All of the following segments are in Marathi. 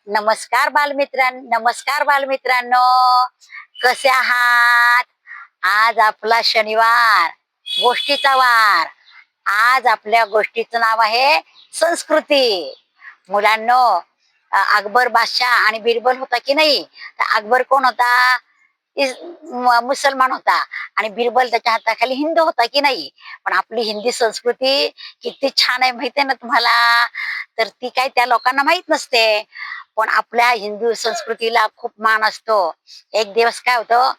नमस्कार बालमित्रांनो, कसे आहात? आज आपला शनिवार, गोष्टीचा वार. आज आपल्या गोष्टीचं नाव आहे संस्कृती. मुलांनो, अकबर बादशाह आणि बिरबल होता की नाही? तर अकबर कोण होता? मुसलमान होता आणि बिरबल त्याच्या हाताखाली हिंदू होता की नाही? पण आपली हिंदी संस्कृती किती छान आहे माहिती आहे ना तुम्हाला? तर ती काही त्या लोकांना माहित नसते. पण आपल्या हिंदू संस्कृतीला खूप मान असतो. एक दिवस काय होतं,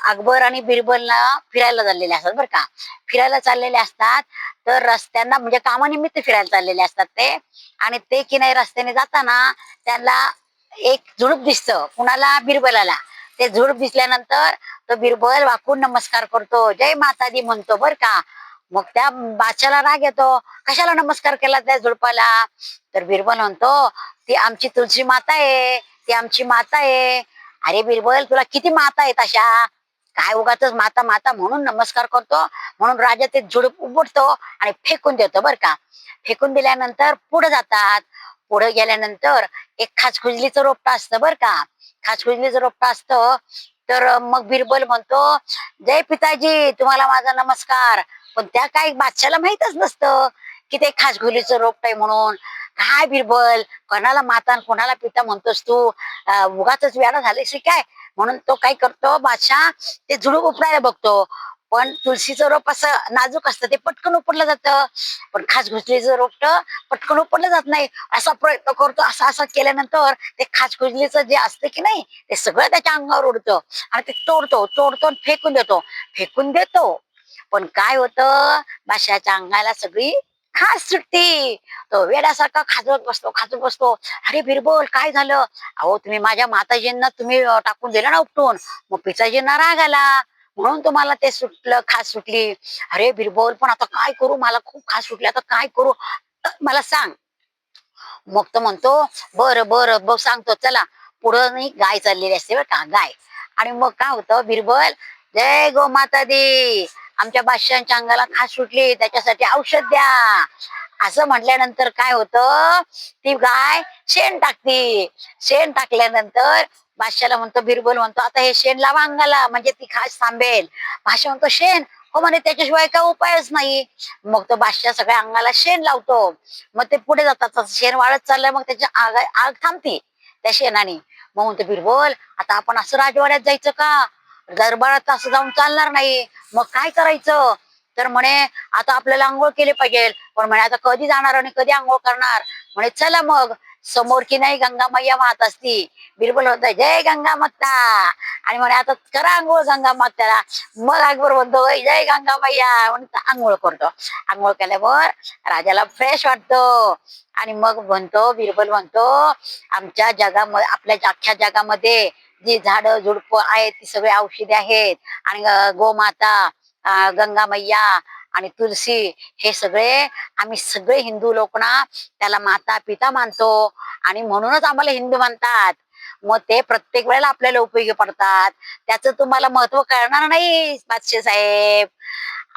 अकबर आणि बिरबलला फिरायला चाललेले असतात बरं का. फिरायला चाललेले असतात, तर रस्त्यांना म्हणजे कामानिमित्त फिरायला चाललेले असतात ते. आणि ते की नाही रस्त्याने जाताना त्यांना एक झुडूप दिसतं. कुणाला? बिरबलाला. ते झुडूप दिसल्यानंतर तो बिरबल वाकून नमस्कार करतो, जय माता दी म्हणतो बरं का. मग त्या बादशाला राग येतो, कशाला नमस्कार केला त्या झुडपाला? तर बिरबल म्हणतो, ती आमची तुळशी माता आहे, ती आमची माता आहे. अरे बिरबल, तुला किती माता आहेत अशा? काय उगाचच माता माता म्हणून नमस्कार करतो? म्हणून राजा ते झुडूप उपटतो आणि फेकून देतो बरं का. फेकून दिल्यानंतर पुढे जातात. पुढे गेल्यानंतर एक खाचखुजलीचं रोपटं असतं बरं का. खाचखुजलीचं रोपटं असतं. तर मग बिरबल म्हणतो, जय पिताजी, तुम्हाला माझा नमस्कार. पण त्या काही बादशाला माहीतच नसतं की ते खाचखुजलीचं रोपटं आहे म्हणून. काय बिरबल, कोणाला माता आणि कोणाला पिता म्हणतोस तू? उगाचच वेडा झालेस की काय? म्हणून तो काय करतो बादशाह, ते झुडूप उपडायला बघतो. पण तुळशीचं रोप असं नाजूक असतं, ते पटकन उपडलं जातं. पण खाचखुचलीचं रोपटं पटकन उपडलं जात नाही. असा प्रयत्न करतो, असा असा केल्यानंतर ते खाचखुचलीचं जे असतं की नाही, ते सगळं त्याच्या अंगावर उडतं आणि ते तोडतो आणि फेकून देतो. पण काय होतं, बादशाच्या अंगाला सगळी खाज सुटती. तो वेड्यासारखा खाजत बसतो. अरे बिरबल, काय झालं? अहो, तुम्ही माझ्या माताजींना तुम्ही टाकून दिलं ना उपटून. मग पिताजींना राग आला, म्हणून तुम्हाला ते सुटलं, खाज सुटली. अरे बिरबल, पण आता काय करू? मला खूप खाज सुटली, आता काय करू? मला सांग. मग तो म्हणतो, बरं बरं बघ सांगतो, चला. पुढं नाही गाय चाललेली असते बरं का, गाय. आणि मग काय होतं, बिरबल, जय गोमाता दी, आमच्या बादशाहांच्या अंगाला खाज सुटली, त्याच्यासाठी औषध द्या. असं म्हटल्यानंतर काय होतं, ती गाय शेण टाकते. शेण टाकल्यानंतर बादशाला म्हणतो, बिरबल म्हणतो, आता हे शेण लावा अंगाला, म्हणजे ती खाज थांबेल. बादशाह म्हणतो, शेण? हो म्हणे, त्याच्याशिवाय काय उपायच नाही. मग तो बादशाह सगळ्या अंगाला शेण लावतो. मग ते पुढे जातात, तसं शेण वाढत चाललंय, मग त्याची आग आग थांबते त्या शेणाने. मग म्हणतो बिरबल, आता आपण असं राजवाड्यात जायचं का? दरबारात असं जाऊन चालणार नाही. मग काय करायचं? तर म्हणे, आता आपल्याला आंघोळ केली पाहिजे. पण म्हणे, आता कधी जाणार आणि कधी आंघोळ करणार? म्हणे, चला मग. समोर की नाही गंगा मैया वाहत असती. बिरबल होता, जय गंगा माता. आणि म्हणे, आता करा आंघोळ गंगा मात्याला. मग अकबर म्हणतो, जय गंगा मैया म्हणून आंघोळ करतो. आंघोळ केल्यावर राजाला फ्रेश वाटतो. आणि मग म्हणतो, बिरबल म्हणतो, आमच्या जगामध्ये, आपल्या अख्ख्या जगामध्ये जी झाडं झुडपं आहेत ती सगळी औषधी आहेत. आणि गोमाता, गंगा मैया आणि तुलसी, हे सगळे आम्ही सगळे हिंदू लोक ना त्याला माता पिता मानतो. आणि म्हणूनच आम्हाला हिंदू म्हणतात. मग ते प्रत्येक वेळेला आपल्याला उपयोगी पडतात. त्याचं तुम्हाला महत्व कळणार नाही बादशे साहेब.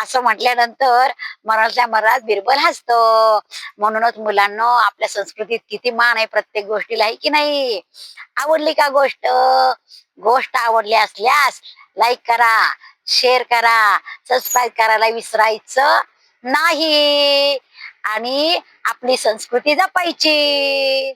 असं म्हटल्यानंतर मनातल्या मनात बिरबल हसतो. म्हणूनच मुलांना आपल्या संस्कृतीत किती मान आहे प्रत्येक गोष्टीला, आहे की नाही? आवडली का गोष्ट? गोष्ट आवडली असल्यास लाईक करा, शेअर करा, सबस्क्राईब करायला विसरायचं नाही. आणि आपली संस्कृती जपायची.